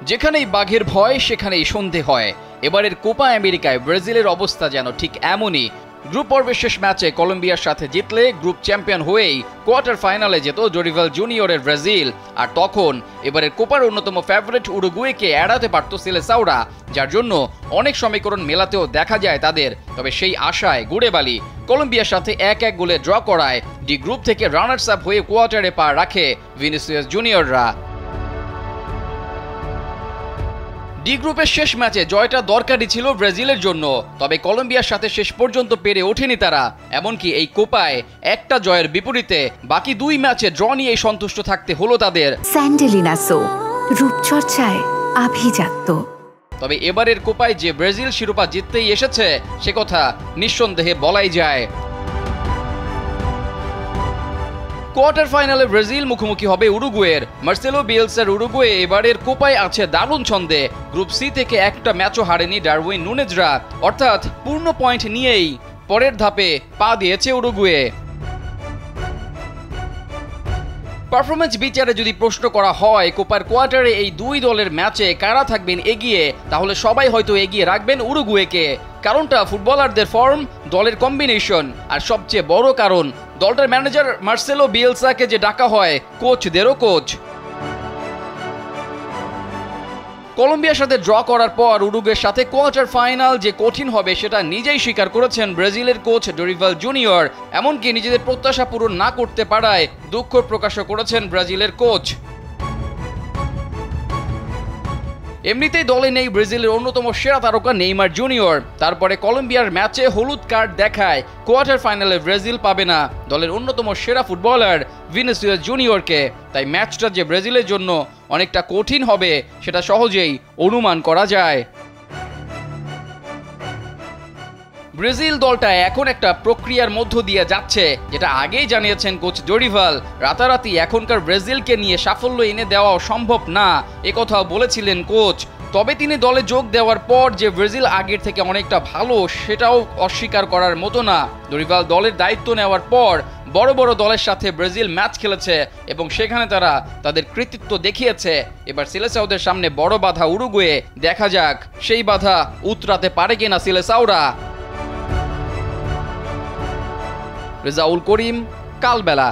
যেখানেই বাঘের ভয় সেখানেই সন্ধে হয়। এবারের কোপা আমেরিকায় ব্রাজিলের অবস্থা যেন ঠিক এমনই। গ্রুপ পর্বের শেষ ম্যাচে কলম্বিয়ার সাথে জিতলে গ্রুপ চ্যাম্পিয়ন হয়েই কোয়ার্টার ফাইনালে যেত ডরিভাল জুনিয়রের ব্রাজিল। আর তখন এবারের কোপার অন্যতম ফেভারিট উরুগুয়েকে এড়াতে পারত সিলেসাওরা, যার জন্য অনেক সমীকরণ মেলাতেও দেখা যায় তাদের। তবে সেই আশায় গুড়ে বালি কলম্বিয়ার সাথে 1-1 গোলে ড্র করায় ডি গ্রুপ থেকে রানার্স আপ হয়ে কোয়ার্টারে পা রাখে ভিনিসিয়াস জুনিয়ররা। ডি গ্রুপের শেষ ম্যাচে জয়টা দরকারি ছিল ব্রাজিলের জন্য, তবে কলম্বিয়ার সাথে শেষ পর্যন্ত পেরে ওঠেনি তারা। এমনকি এই কোপায় একটা জয়ের বিপরীতে বাকি 2 ম্যাচে ড্র নিয়ে সন্তুষ্ট থাকতে হলো তাদের। স্যান্ডেলিনা সো, রূপচর্চায় আভিজাত্য। তবে এবারের কোপায় যে ব্রাজিল শিরোপা জিততেই এসেছে সে কথা নিঃসন্দেহে বলাই যায়। কোয়ার্টার ফাইনালে ব্রাজিল মুখোমুখি হবে উরুগুয়ের। মার্সেলো বিয়েলসার উরুগুয়ে এবারের কোপায় আছে দারুণ ছন্দে। গ্রুপ সি থেকে একটা ম্যাচও হারেনি ডারউইন নুনেজরা, অর্থাৎ পূর্ণ পয়েন্ট নিয়েই পরের ধাপে পা দিয়েছে উরুগুয়ে। পারফরমেন্স বিচারে যদি প্রশ্ন করা হয় কোপার কোয়ার্টারে এই 2 দলের ম্যাচে কারা থাকবেন এগিয়ে, তাহলে সবাই হয়তো এগিয়ে রাখবেন উরুগুয়েকে। কারণটা ফুটবলারদের ফর্ম, দলের কম্বিনেশন, আর সবচেয়ে বড় কারণ দলটার ম্যানেজার মার্সেলো বিয়েলসাকে যে ডাকা হয় কোচদেরও কোচ। কলম্বিয়ার সাথে ড্র করার পর উরুগুয়ের সাথে কোয়ার্টার ফাইনাল যে কঠিন হবে সেটা নিজেই স্বীকার করেছেন ব্রাজিলের কোচ ডরিভাল জুনিয়র। এমনকি নিজেদের প্রত্যাশা পূরণ না করতে পারায় দুঃখ প্রকাশও করেছেন ব্রাজিলের কোচ। এমনিতেই দলে নেই ব্রাজিলের অন্যতম সেরা তারকা নেইমার জুনিয়র। তারপরে কলম্বিয়ার ম্যাচে হলুদ কার্ড দেখায় কোয়ার্টার ফাইনালে ব্রাজিল পাবে না দলের অন্যতম সেরা ফুটবলার ভিনিসিয়াস জুনিয়রকে। তাই ম্যাচটা যে ব্রাজিলের জন্য অনেকটা কঠিন হবে সেটা সহজেই অনুমান করা যায়। ব্রাজিল দলটা এখন একটা প্রক্রিয়ার মধ্য দিয়ে যাচ্ছে, যেটা আগেই জানিয়েছেন কোচ ডরিভাল। রাতারাতি এখনকার ব্রাজিলকে নিয়ে সাফল্য এনে দেওয়া সম্ভব না, একথাও বলেছিলেন কোচ। তবে তিনি দলে যোগ দেওয়ার পর যে ব্রাজিল আগের থেকে অনেকটা ভালো সেটাও অস্বীকার করার মতো না। ডরিভাল দলের দায়িত্ব নেওয়ার পর বড় বড় দলের সাথে ব্রাজিল ম্যাচ খেলেছে এবং সেখানে তারা তাদের কৃতিত্ব দেখিয়েছে। এবার সিলেসাওদের সামনে বড় বাধা উরুগুয়ে, দেখা যাক সেই বাধা উতরাতে পারে কিনা সিলেসাওরা। রেজাউল করিম, কালবেলা।